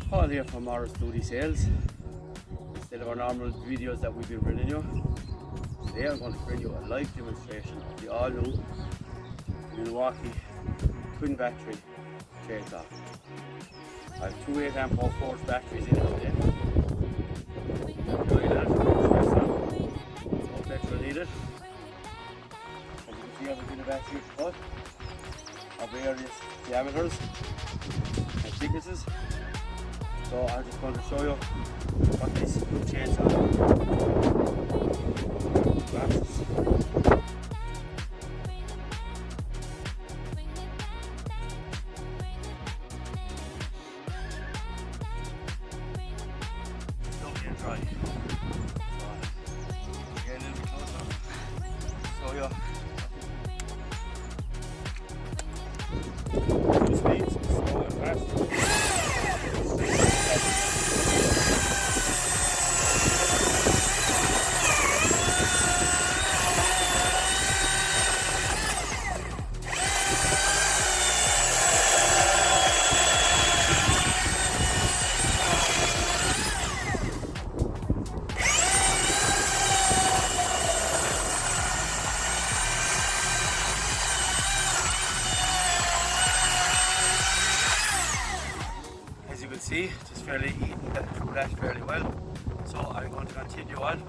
Paul here from our Studio Sales. Instead of our normal videos that we've been bringing you, today I'm going to bring you a live demonstration of the all-new Milwaukee twin battery chainsaw. I have two 8-amp 4 batteries in it today. No petrol needed. As you can see, I've been a battery cut of various diameters and thicknesses. So I'm just going to show you what this new chainsaw is. Lovely and dry. So get a little bit closer. Show you. Two speeds, slow and fast. As you can see, just fairly eating through that fairly well. So I'm going to continue on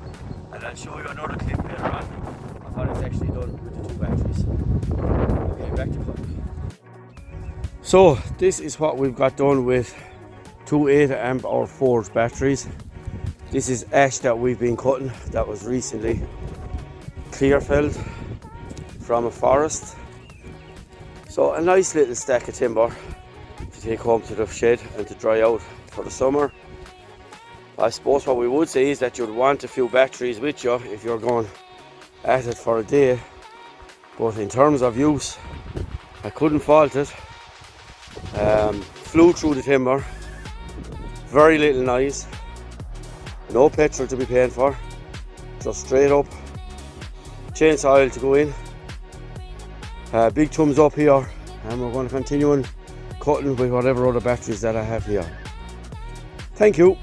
and I'll show you another clip later on of what it's actually done with the two batteries. Okay, back to cutting. So this is what we've got done with two 8-amp or 4 batteries. This is ash that we've been cutting that was recently clear felled from a forest. So a nice little stack of timber to take home to the shed and to dry out for the summer. I suppose what we would say is that you'd want a few batteries with you if you're going at it for a day, but in terms of use I couldn't fault it. Flew through the timber, very little noise, no petrol to be paying for, just straight up chainsaw oil to go in. Big thumbs up here, and we're going to continue on cutting with whatever other batteries that I have here. Thank you.